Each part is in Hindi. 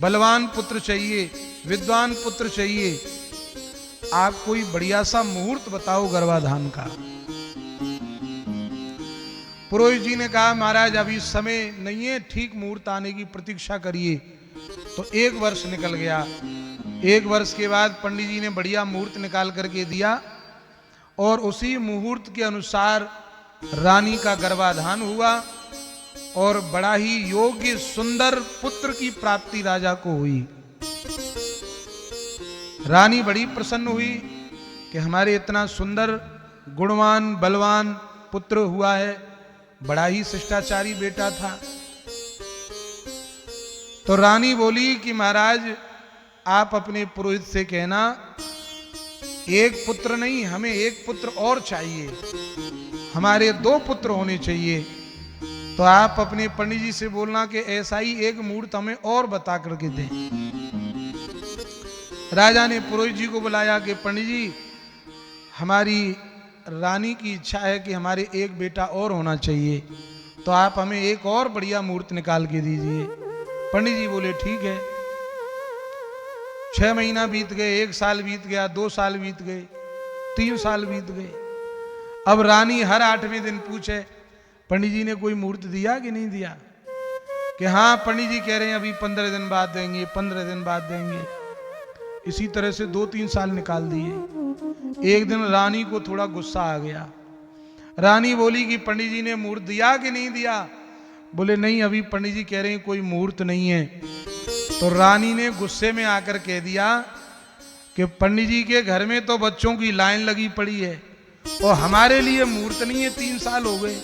बलवान पुत्र चाहिए, विद्वान पुत्र चाहिए, आप कोई बढ़िया सा मुहूर्त बताओ गर्भाधान का। पुरोहित जी ने कहा महाराज अभी समय नहीं है, ठीक मुहूर्त आने की प्रतीक्षा करिए। तो 1 वर्ष निकल गया। 1 वर्ष के बाद पंडित जी ने बढ़िया मुहूर्त निकाल करके दिया और उसी मुहूर्त के अनुसार रानी का गर्भाधान हुआ और बड़ा ही योग्य सुंदर पुत्र की प्राप्ति राजा को हुई। रानी बड़ी प्रसन्न हुई कि हमारे इतना सुंदर गुणवान बलवान पुत्र हुआ है, बड़ा ही शिष्टाचारी बेटा था। तो रानी बोली कि महाराज आप अपने पुरोहित से कहना 1 पुत्र नहीं, हमें 1 पुत्र और चाहिए, हमारे 2 पुत्र होने चाहिए। तो आप अपने पंडित जी से बोलना कि ऐसा ही 1 मुहूर्त हमें और बता करके दें। राजा ने पुरोहित जी को बुलाया कि पंडित जी हमारी रानी की इच्छा है कि हमारे 1 बेटा और होना चाहिए, तो आप हमें 1 और बढ़िया मुहूर्त निकाल के दीजिए। पंडित जी बोले ठीक है। 6 महीना बीत गए, 1 साल बीत गया, 2 साल बीत गए, 3 साल बीत गए। अब रानी हर 8वें दिन पूछे पंडित जी ने कोई मुहूर्त दिया कि नहीं दिया? कि हाँ पंडित जी कह रहे हैं अभी 15 दिन बाद देंगे, 15 दिन बाद देंगे। इसी तरह से 2-3 साल निकाल दिए। एक दिन रानी को थोड़ा गुस्सा आ गया। रानी बोली कि पंडित जी ने मुहूर्त दिया कि नहीं दिया? बोले नहीं अभी पंडित जी कह रहे हैं कोई मुहूर्त नहीं है। तो रानी ने गुस्से में आकर कह दिया कि पंडित जी के घर में तो बच्चों की लाइन लगी पड़ी है और हमारे लिए मुहूर्त नहीं है, 3 साल हो गए।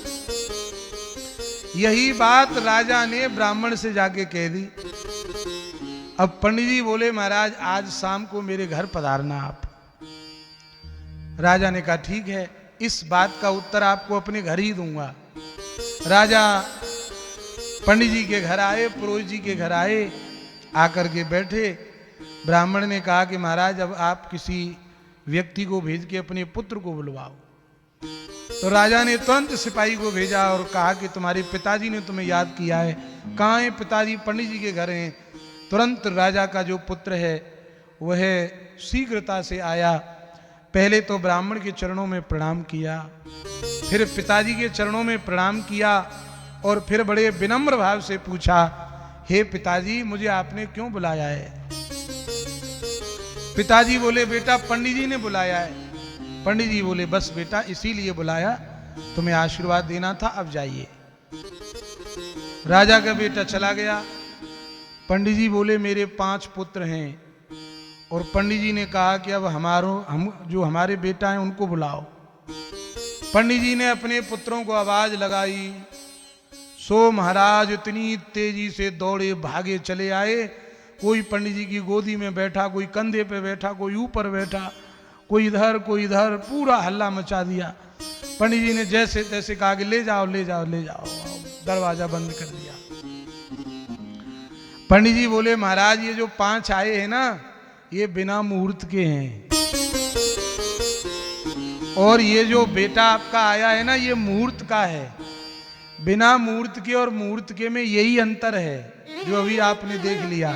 यही बात राजा ने ब्राह्मण से जाके कह दी। अब पंडित जी बोले महाराज आज शाम को मेरे घर पधारना आप। राजा ने कहा ठीक है, इस बात का उत्तर आपको अपने घर ही दूंगा। राजा पंडित जी के घर आए, पुरोहित जी के घर आए, आकर के बैठे। ब्राह्मण ने कहा कि महाराज अब आप किसी व्यक्ति को भेज के अपने पुत्र को बुलवाओ। तो राजा ने तुरंत सिपाही को भेजा और कहा कि तुम्हारे पिताजी ने तुम्हें याद किया है। कहाँ है पिताजी? पंडित जी के घर हैं। तुरंत राजा का जो पुत्र है वह शीघ्रता से आया। पहले तो ब्राह्मण के चरणों में प्रणाम किया, फिर पिताजी के चरणों में प्रणाम किया और फिर बड़े विनम्र भाव से पूछा हे पिताजी मुझे आपने क्यों बुलाया है? पिताजी बोले बेटा पंडित जी ने बुलाया है। पंडित जी बोले बस बेटा इसीलिए बुलाया, तुम्हें आशीर्वाद देना था, अब जाइए। राजा का बेटा चला गया। पंडित जी बोले मेरे 5 पुत्र हैं और पंडित जी ने कहा कि अब हम जो हमारे बेटा हैं उनको बुलाओ। पंडित जी ने अपने पुत्रों को आवाज लगाई। सो महाराज इतनी तेजी से दौड़े भागे चले आए। कोई पंडित जी की गोदी में बैठा, कोई कंधे पे बैठा, कोई ऊपर बैठा, कोई इधर कोई इधर, पूरा हल्ला मचा दिया। पंडित जी ने जैसे तैसे कहा कि ले जाओ ले जाओ ले जाओ। दरवाजा बंद कर दिया। पंडित जी बोले महाराज ये जो 5 आए हैं ना ये बिना मुहूर्त के हैं, और ये जो बेटा आपका आया है ना ये मुहूर्त का है। बिना मुहूर्त के और मुहूर्त के में यही अंतर है जो अभी आपने देख लिया।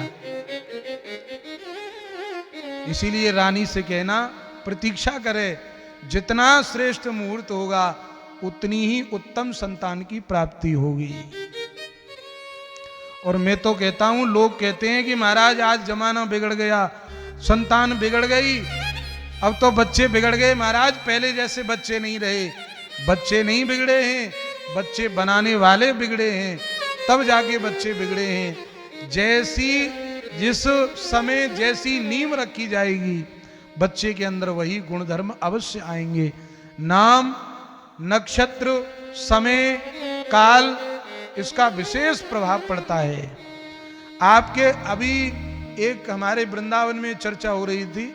इसीलिए रानी से कहना प्रतीक्षा करे, जितना श्रेष्ठ मुहूर्त होगा उतनी ही उत्तम संतान की प्राप्ति होगी। और मैं तो कहता हूं, लोग कहते हैं कि महाराज आज जमाना बिगड़ गया, संतान बिगड़ गई, अब तो बच्चे बिगड़ गए। महाराज पहले जैसे बच्चे नहीं रहे। बच्चे नहीं बिगड़े हैं, बच्चे बनाने वाले बिगड़े हैं, तब जाके बच्चे बिगड़े हैं। जिस समय जैसी नींव रखी जाएगी बच्चे के अंदर वही गुणधर्म अवश्य आएंगे। नाम, नक्षत्र, समय, काल इसका विशेष प्रभाव पड़ता है। आपके अभी एक हमारे वृंदावन में चर्चा हो रही थी